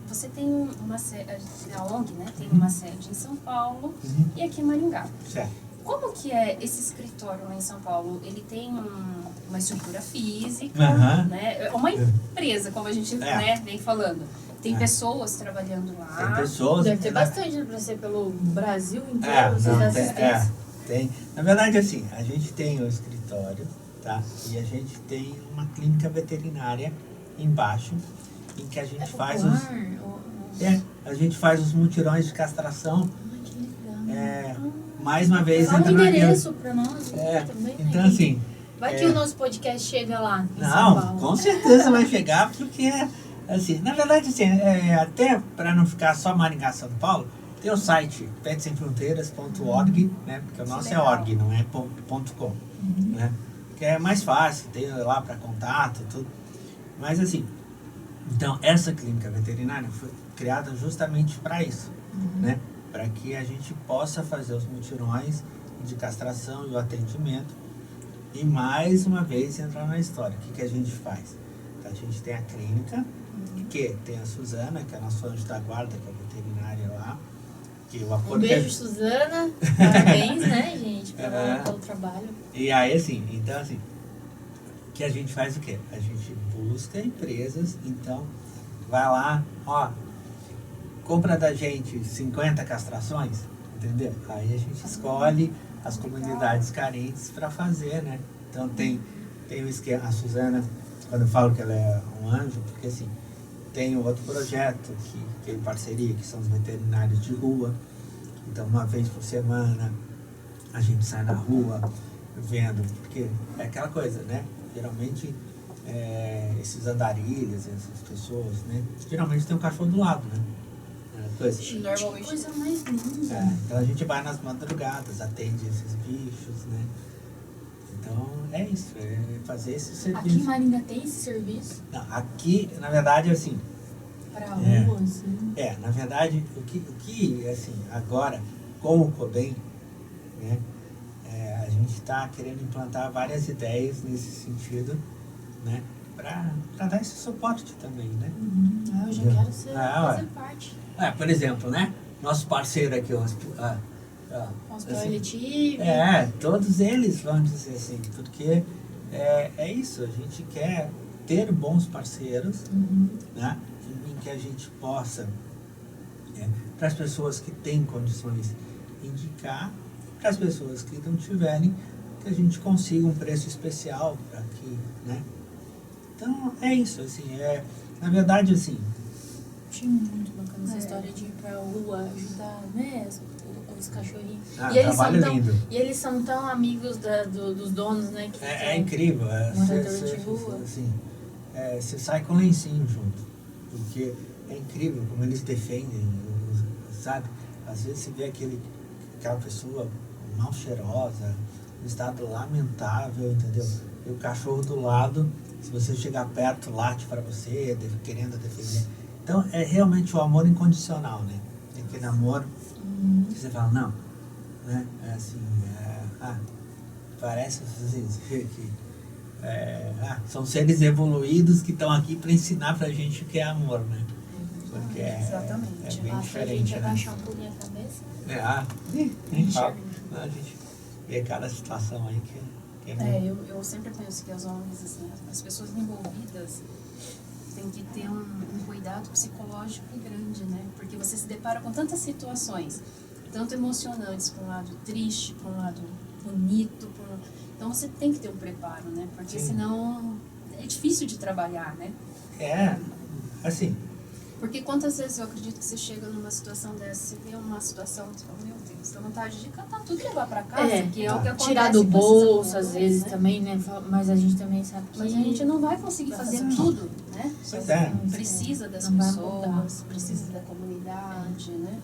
você tem uma sede, a ONG, né, tem uma sede em São Paulo e aqui em Maringá. Certo. Como que é esse escritório lá em São Paulo? Ele tem uma estrutura física, né? É uma empresa, como a gente vem falando. Tem pessoas trabalhando lá. Tem pessoas. Deve ter bastante para ser pelo Brasil inteiro, tem. Na verdade, assim, a gente tem o escritório, tá? E a gente tem uma clínica veterinária embaixo, em que a gente faz a gente faz os mutirões de castração. Que legal. Mais uma vez dá um endereço para nós também, então, né? assim, vai que o nosso podcast chega lá em São Paulo. Com certeza vai chegar, porque assim, na verdade, assim, até para não ficar só Maringá, São Paulo, tem o site petsemfronteiras.org, né? Porque o nosso é org, não é .com, né? Que é mais fácil, tem lá para contato, tudo. Mas assim, então essa clínica veterinária foi criada justamente para isso, né? Para que a gente possa fazer os mutirões de castração e o atendimento. E mais uma vez entrar na história. O que a gente faz? Então, a gente tem a clínica, que tem a Suzana, que é a nossa anjo da guarda, que é veterinária lá. Que o apoio beijo, Suzana. Parabéns, né, gente, pelo trabalho. E aí, assim, então, assim, que a gente faz o quê? A gente busca empresas, então, vai lá, compra da gente 50 castrações, entendeu? Aí a gente escolhe as comunidades carentes para fazer, né? Então tem o esquema, a Suzana, quando eu falo que ela é um anjo, porque assim, tem outro projeto que é em parceria, que são os veterinários de rua. Então uma vez por semana a gente sai na rua vendo, porque é aquela coisa, né? Geralmente esses andarilhas, essas pessoas, né? Geralmente tem um cachorro do lado, né? Normalmente. Coisa mais linda. Então a gente vai nas madrugadas, atende esses bichos, né? Então é isso, é fazer esse serviço. Aqui em Maringá tem esse serviço? Não, aqui, na verdade, assim... Pra rua, assim? Na verdade, o que assim, agora, com o COBEM, né? A gente está querendo implantar várias ideias nesse sentido, né? Para dar esse suporte também, né? Eu já quero fazer parte. Por exemplo, né? Nosso parceiro aqui, o Hospital assim, eletivo. todos eles, vamos dizer assim, porque é isso, a gente quer ter bons parceiros, né? Em que a gente possa, para as pessoas que têm condições, indicar, para as pessoas que não tiverem, que a gente consiga um preço especial para que, né? Então, é isso, assim, na verdade, assim... Achei muito bacana essa história de ir pra rua ajudar, né, os cachorrinhos. E eles são tão amigos dos donos, né? Que é incrível. Morador de rua. Assim, você sai com lencinho junto, porque é incrível como eles defendem, sabe? Às vezes você vê aquela pessoa mal cheirosa, um estado lamentável, entendeu? E o cachorro do lado, se você chegar perto, late para você, querendo defender. Então, é realmente o amor incondicional, né? Aquele amor que você fala, não, né? É assim, parece assim, que são seres evoluídos que estão aqui para ensinar pra gente o que é amor, né? Porque exatamente. É bem diferente, a gente né? abaixar um pouquinho a cabeça. Nem fala. A gente vê cada situação aí que é muito... Eu sempre penso que as ONGs, assim, as pessoas envolvidas têm que ter um cuidado psicológico grande, né? Porque você se depara com tantas situações, tanto emocionantes, por um lado triste, por um lado bonito, então você tem que ter um preparo, né? Porque senão é difícil de trabalhar, né? Assim... Porque quantas vezes eu acredito que você chega numa situação dessa, você vê uma situação, você fala, meu Deus, dá vontade de catar tudo e levar pra casa, que é o que acontece. Tirar do bolso, às vezes, né? também, né? Mas a gente também sabe que... Mas a gente não vai conseguir fazer tudo, né? Pois Precisa das pessoas, precisa da comunidade, né?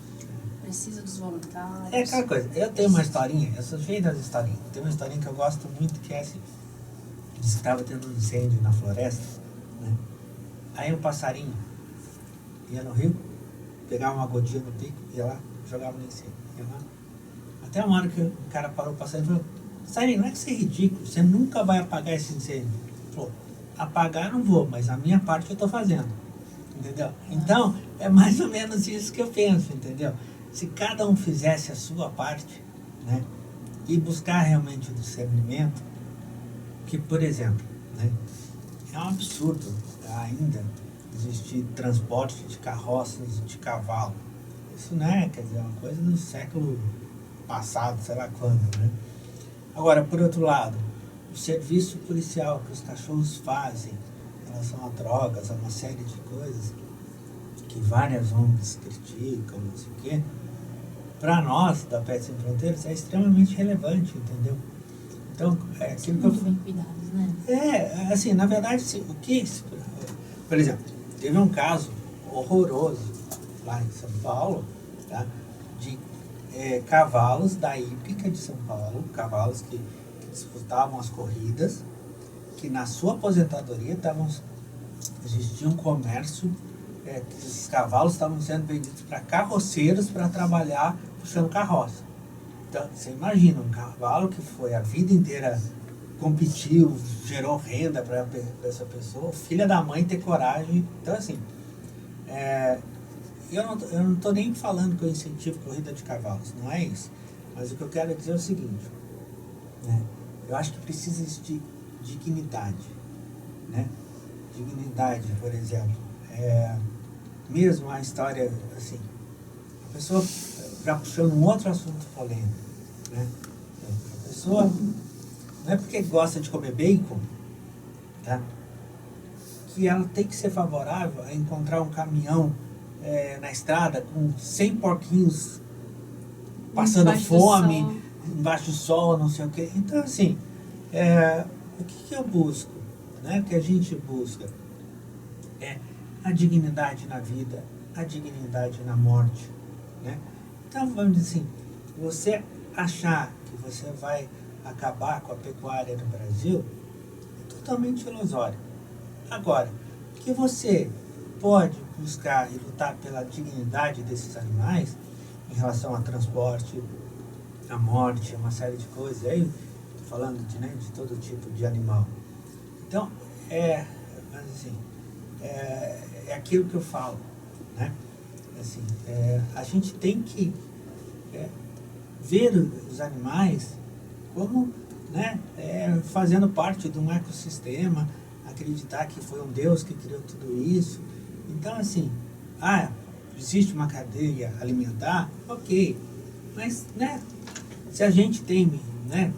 Precisa dos voluntários. É aquela coisa, eu tenho uma historinha, eu sou cheio das historinhas. Tem uma historinha que eu gosto muito, que é assim, diz que estava tendo um incêndio na floresta, né? Aí um passarinho ia no rio, pegava uma gotinha no pico, ia lá, jogava no incêndio. Ia lá. Até uma hora que o cara parou o passarinho e falou, passarinho, não é que você é ridículo, você nunca vai apagar esse incêndio. Ele falou, apagar não vou, mas a minha parte eu estou fazendo. Entendeu? Então, é mais ou menos isso que eu penso, entendeu? Se cada um fizesse a sua parte, né, e buscar realmente o discernimento, que, por exemplo, né, é um absurdo ainda existir transporte de carroças de cavalo. Isso, né, quer dizer, é uma coisa do século passado, sei lá quando, né? Agora, por outro lado, o serviço policial que os cachorros fazem em relação a drogas, a uma série de coisas que várias ONGs criticam, não sei o quê, para nós, da Pets Sem Fronteiras, é extremamente relevante, entendeu? Então, é aquilo que eu... Muito bem cuidados, né? assim, na verdade, por exemplo, teve um caso horroroso lá em São Paulo, tá? De cavalos da hípica de São Paulo, cavalos que disputavam as corridas, que na sua aposentadoria existia um comércio, que esses cavalos estavam sendo vendidos para carroceiros para trabalhar puxando carroça. Então, você imagina, um cavalo que foi a vida inteira competiu, gerou renda para essa pessoa, filha da mãe ter coragem. Então, assim, eu não estou nem falando que eu incentivo corrida de cavalos, não é isso. Mas o que eu quero dizer é o seguinte, né? Eu acho que precisa existir dignidade, né? Dignidade, por exemplo, mesmo a história, assim, A pessoa, já puxando um outro assunto polêmico, né? A pessoa, não é porque gosta de comer bacon, tá? Que ela tem que ser favorável a encontrar um caminhão na estrada com 100 porquinhos passando fome, embaixo do sol, não sei o quê. Então, assim, o que eu busco, né? O que a gente busca é a dignidade na vida, a dignidade na morte, né? Então, vamos dizer assim, você achar que você vai acabar com a pecuária no Brasil é totalmente ilusório. Agora, que você pode buscar e lutar pela dignidade desses animais em relação ao transporte, à morte, uma série de coisas, aí estou falando de todo tipo de animal. Então, assim, é aquilo que eu falo, né? Assim, a gente tem que ver os animais como, né, fazendo parte de um ecossistema, acreditar que foi um Deus que criou tudo isso. Então, assim, existe uma cadeia alimentar, ok, mas, né, se a gente tem, né,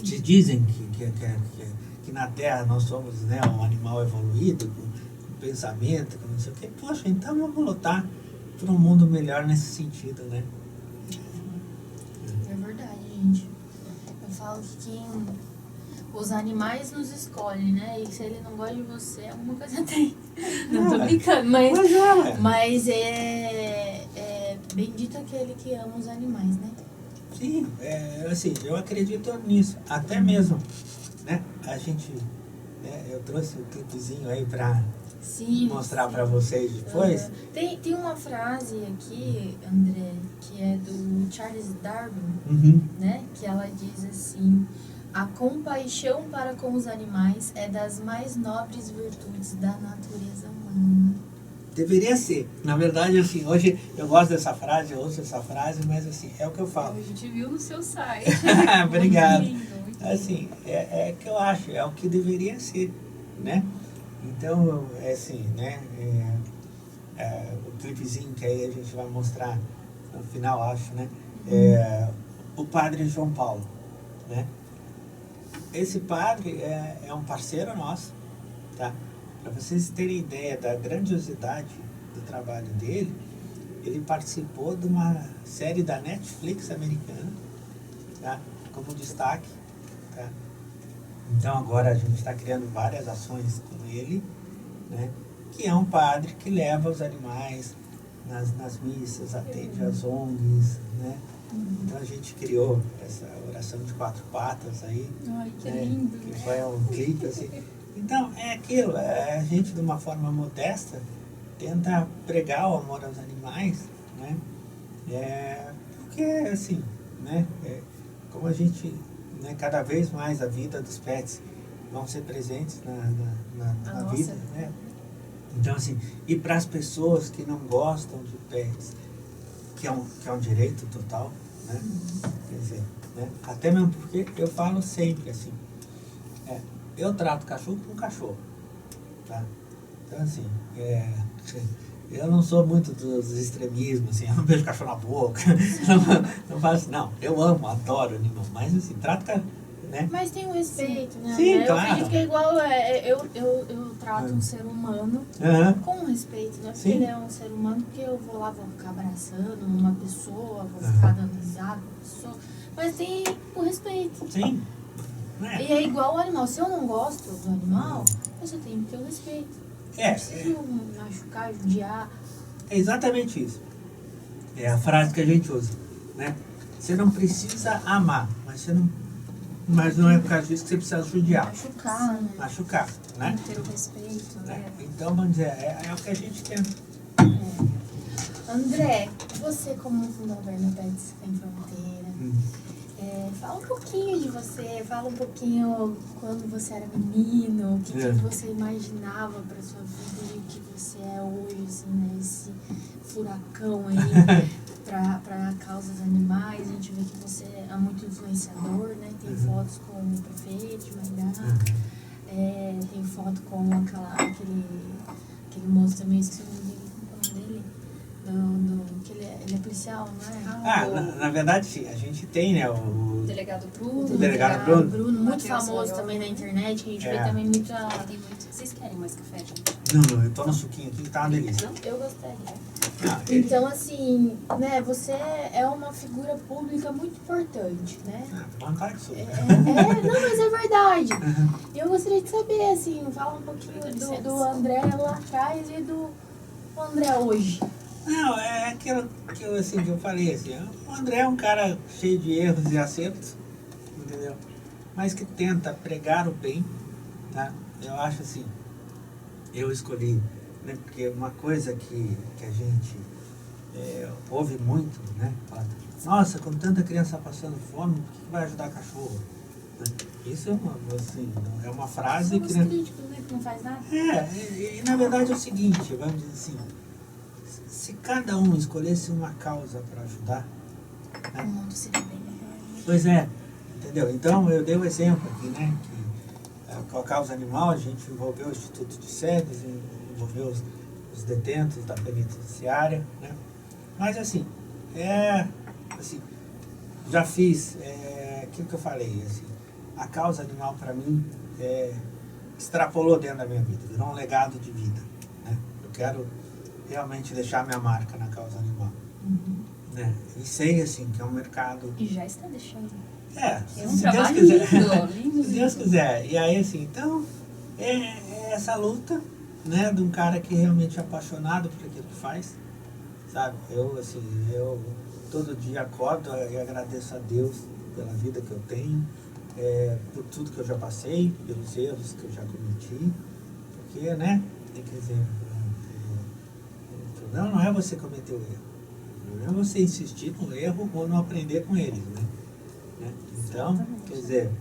se dizem que na Terra nós somos, né, um animal evoluído, com pensamento, com não sei o quê, poxa, então vamos lutar por um mundo melhor nesse sentido, né? É verdade, gente. Eu falo que os animais nos escolhem, né? E se ele não gosta de você, alguma coisa tem. Não, tô brincando, mas bendito aquele que ama os animais, né? Sim, assim, eu acredito nisso. Até mesmo, né? A gente, eu trouxe um clipezinho aí pra mostrar para vocês depois. Tem uma frase aqui, André, que é do Charles Darwin, né? Que ela diz assim: a compaixão para com os animais é das mais nobres virtudes da natureza humana. Deveria ser. Na verdade, assim, hoje eu gosto dessa frase, eu ouço essa frase, mas assim, é o que eu falo. A gente viu no seu site. Obrigado. Muito lindo, muito assim, é que eu acho, é o que deveria ser, né? Então, assim, né? O clipezinho que aí a gente vai mostrar no final, acho, né? O padre João Paulo, né? Esse padre é um parceiro nosso, tá? Para vocês terem ideia da grandiosidade do trabalho dele, ele participou de uma série da Netflix americana, tá? Como destaque, tá? Então agora a gente está criando várias ações com ele, né? Que é um padre que leva os animais nas missas, atende as ONGs, né? Então a gente criou essa oração de 4 patas aí. Ai, que né? lindo. Que foi um clipe assim. Então é aquilo, a gente de uma forma modesta tenta pregar o amor aos animais, né? Porque assim, né? Como a gente, né, cada vez mais a vida dos pets vão ser presentes na vida, né? Então assim, e para as pessoas que não gostam de pets, que é um direito total, né? Quer dizer, né? Até mesmo porque eu falo sempre assim, eu trato cachorro com cachorro, tá? Então assim, eu não sou muito dos extremismos, assim, eu não beijo cachorro na boca, não faço, não, eu amo, adoro animal, mas assim, trato, né? Mas tem um respeito, né? Sim, Eu claro. acredito que é igual, eu trato um ser humano com respeito, né? Porque Sim. ele é um ser humano, porque eu vou lá, vou ficar abraçando uma pessoa, vou ficar dando risada com a pessoa, mas tem o respeito. Sim. E é igual o animal, se eu não gosto do animal, eu só tenho que ter o respeito. Não preciso machucar, judiar. É exatamente isso. É a frase que a gente usa, né? Você não precisa amar, mas não é por causa disso que você precisa judiar. Machucar, né? Ter o respeito, né? Então, vamos dizer, é o que a gente tenta. André, você como fundador da Pets Sem Fronteira, fala um pouquinho de você, fala um pouquinho quando você era menino, o que você imaginava para sua vida e o que você é hoje, assim, né? Esse furacão aí para a causa dos animais. A gente vê que você é muito influenciador, né? Tem fotos com o prefeito de Maringá, tem foto com aquele moço também, esqueci o nome dele, que ele é policial, não é? Na verdade, sim, a gente tem, né, O delegado Bruno. O delegado Bruno. Muito Matheus famoso Maior. também na internet, que a gente vê É. também muita... Tem muito. Vocês querem mais café, gente? Não, eu tô no suquinho aqui que tá uma delícia. Não? Eu gostaria. Não, ele- Então, assim, né, você é uma figura pública muito importante, né? vontade sua. Não, mas é verdade. E eu gostaria de saber, assim, fala um pouquinho do André lá atrás e do André hoje. Não, é aquilo que eu falei, assim, o André é um cara cheio de erros e acertos, entendeu? Mas que tenta pregar o bem, tá? Eu acho assim, eu escolhi, né, porque uma coisa que a gente ouve muito, né? Fala, nossa, com tanta criança passando fome, por que vai ajudar cachorro? Né? Isso é uma frase Somos que... né, críticos, né, que não faz nada. e na verdade é o seguinte, vamos dizer assim, se cada um escolhesse uma causa para ajudar, O mundo seria bem melhor. pois é, entendeu? Então eu dei o exemplo aqui, né, que com a causa animal a gente envolveu o Instituto de Cegos, envolveu os detentos da penitenciária, né? Mas assim, já fiz aquilo que eu falei, assim, a causa animal para mim extrapolou dentro da minha vida, virou um legado de vida, né? Eu quero realmente deixar minha marca na causa animal, né? E sei assim que é um mercado E já está deixando. É um se Deus trabalho quiser. lindo. Se Deus quiser. E aí, assim, então, é essa luta, né, de um cara que realmente é apaixonado por aquilo que faz, sabe? Eu todo dia acordo e agradeço a Deus pela vida que eu tenho, por tudo que eu já passei, pelos erros que eu já cometi, porque, né, tem que dizer, o problema não é você cometer o erro, o problema é você insistir no erro ou não aprender com ele, né? Então, quer dizer,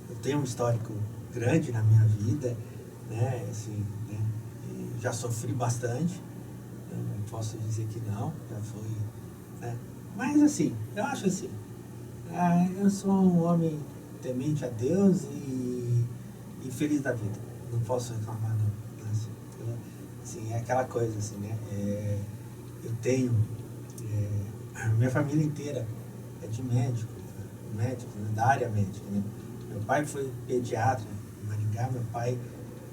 eu tenho um histórico grande na minha vida, né, assim, né, e já sofri bastante, eu não posso dizer que não, já foi, né, mas assim, eu acho assim, eu sou um homem temente a Deus e feliz da vida, não posso reclamar não, assim, é aquela coisa assim, né, eu tenho, a minha família inteira é de médico, né, da área médica, né? Meu pai foi pediatra em Maringá, meu pai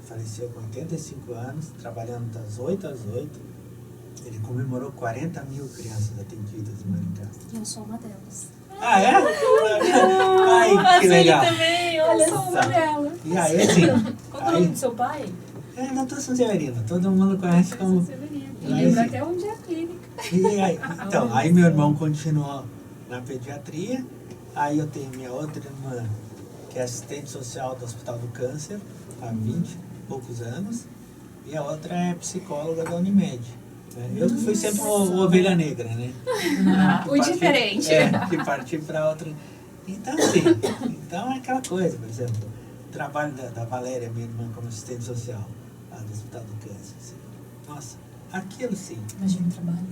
faleceu com 85 anos, trabalhando das 8 às 8. Ele comemorou 40 mil crianças atendidas em Maringá. Eu sou uma delas. Ah, é? Ai, que legal. também, olha só. E aí, assim... Qual é o nome do seu pai? Doutor São Severino, todo mundo conhece como... E lembro até onde é a clínica. E aí, então, aí meu irmão continuou na pediatria, aí eu tenho minha outra irmã, que é assistente social do Hospital do Câncer, há 20 e poucos anos, e a outra é psicóloga da Unimed. Né? Eu que fui sempre o ovelha negra, né? O diferente. Que parti para outra. Então, assim, então é aquela coisa, por exemplo, o trabalho da Valéria, minha irmã, como assistente social lá do Hospital do Câncer. Assim. Nossa, aquilo sim. Imagina o trabalho.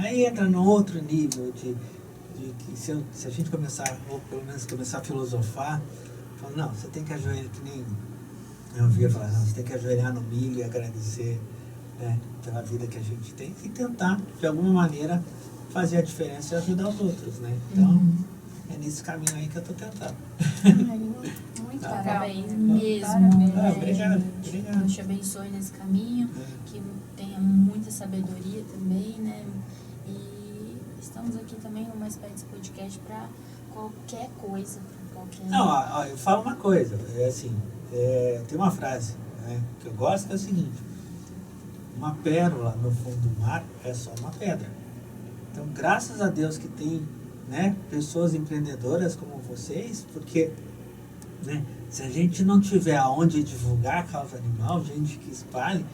Aí entra no outro nível de que se a gente começar, ou pelo menos começar a filosofar, fala, não, você tem que ajoelhar, que nem eu ouvia falar, não, você tem que ajoelhar no milho e agradecer, né, pela vida que a gente tem e tentar, de alguma maneira, fazer a diferença e ajudar os outros, né? Então, é nesse caminho aí que eu estou tentando. Muito Parabéns legal. mesmo. Parabéns. Obrigado. Deus te abençoe nesse caminho, que tenha muita sabedoria também, né? E estamos aqui também no Mais Pets Podcast para qualquer coisa, para qualquer... Não, eu falo uma coisa, tem uma frase, né, que eu gosto, que é o seguinte: uma pérola no fundo do mar é só uma pedra. Então, graças a Deus que tem, né, pessoas empreendedoras como vocês, porque, né, se a gente não tiver aonde divulgar a causa animal, gente que espalhe,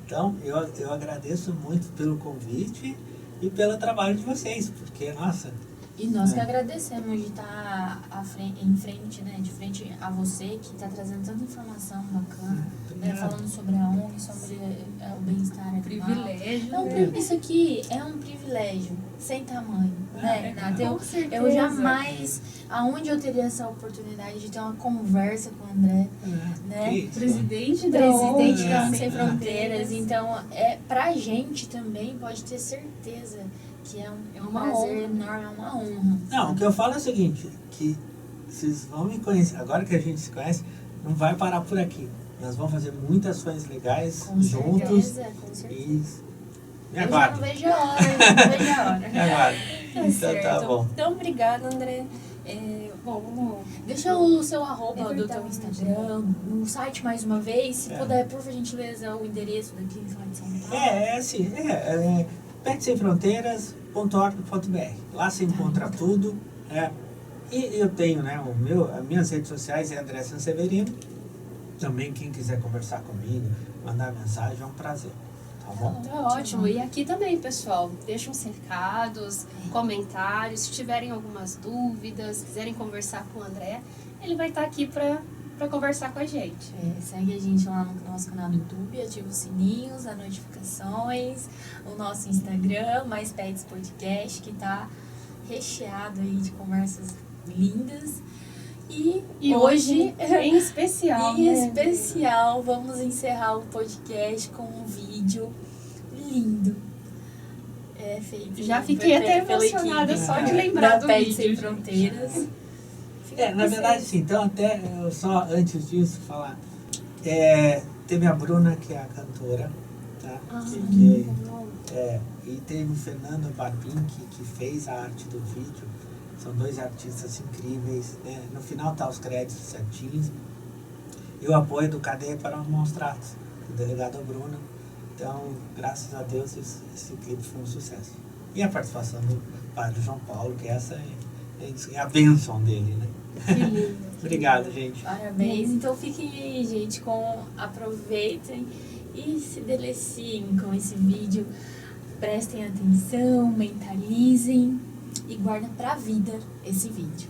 então eu agradeço muito pelo convite e pelo trabalho de vocês, porque, nossa, E nós que agradecemos de estar em frente, né, de frente a você, que está trazendo tanta informação bacana, né, falando sobre a ONG, sobre o bem-estar animal. Privilégio. Isso aqui é um privilégio, sem tamanho, né, Renata? Com certeza. Eu jamais, aonde eu teria essa oportunidade de ter uma conversa com o André, né? Presidente da Presidente da ONG ONG Sem Fronteiras. Então, pra gente também, pode ter certeza que é um uma prazer honra. enorme, é uma honra. Não, o que eu falo é o seguinte, que vocês vão me conhecer, agora que a gente se conhece, não vai parar por aqui. Nós vamos fazer muitas ações legais Com juntos. certeza, com certeza. E Eu já agora? não vejo a hora, eu não vejo a hora. E agora? Tá Então certo. tá bom. Então, obrigada, André. Bom, vamos... Deixa o seu arroba do verdade. teu Instagram, no site mais uma vez, se É. puder, por gentileza, o endereço daqui em São Paulo. É assim, petsemfronteiras.org.br. Lá você encontra tudo. E eu tenho, né, as minhas redes sociais é André Sanseverino. Também quem quiser conversar comigo, mandar mensagem, é um prazer. Tá bom? Tá ótimo. E aqui também, pessoal, deixam os recados, comentários. Se tiverem algumas dúvidas, quiserem conversar com o André, ele vai estar aqui para conversar com a gente. Segue a gente lá no nosso canal do YouTube, ativa os sininhos, as notificações, o nosso Instagram, Mais Pets Podcast, que tá recheado aí de conversas lindas. E hoje, em especial, em né? especial, vamos encerrar o podcast com um vídeo lindo. Feito Já fiquei até pela emocionada equipe só de lembrar do Pets Sem vídeo. Fronteiras. Na verdade, sim. Então, até eu só antes disso falar. Teve a Bruna, que é a cantora, tá? E teve o Fernando Barbin, que fez a arte do vídeo. São dois artistas incríveis, né? No final tá os créditos certinhos. E o apoio do Cadeia para os Maus Tratos, do delegado Bruno. Então, graças a Deus, esse clipe foi um sucesso. E a participação do padre João Paulo, que essa é a bênção dele, né? Que lindo. Obrigado, gente. Parabéns. Então fiquem, gente, aproveitem e se deleciem com esse vídeo. Prestem atenção, mentalizem e guardem pra vida esse vídeo.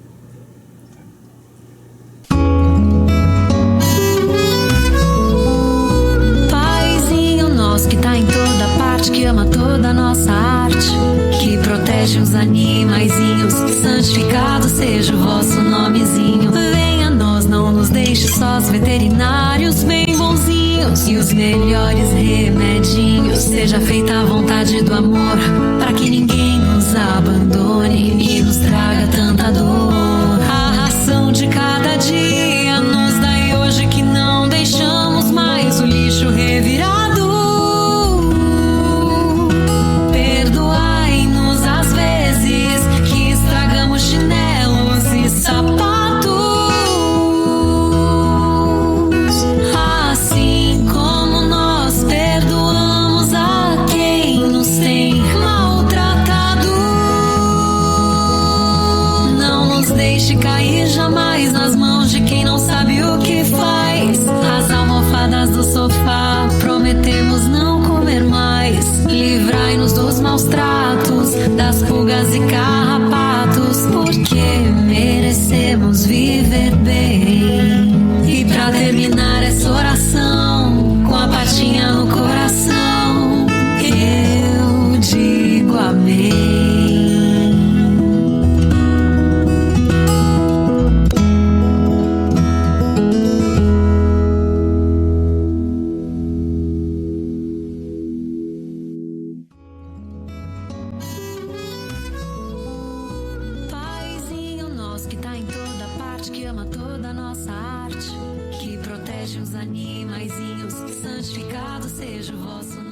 Paizinho nosso que tá em toda parte, que ama toda a nossa arte, que protege os animaizinhos, santificado seja o vosso nomezinho. Venha a nós, não nos deixe sós, veterinários bem bonzinhos, e os melhores remedinhos. Seja feita a vontade do amor, pra que ninguém nos abandone e nos traga tanta dor. A ração de cada dia nos dai hoje, que não deixamos mais o lixo revirado. Perdoai-nos as vezes que estragamos chinelos e sapatos. Assim como nós perdoamos a quem nos tem maltratado. Não nos deixe cair jamais nas mãos de quem não sabe o que faz. As almofadas do sofá prometemos não comer mais. Livrai-nos dos maus tratos, das pulgas e carrapatos, porque merecemos viver bem. E pra terminar essa oração, com a patinha no coração, eu digo amém. Paizinho nosso que tá em toda parte, que ama toda a nossa arte, que protege os animaizinhos, santificado seja o vosso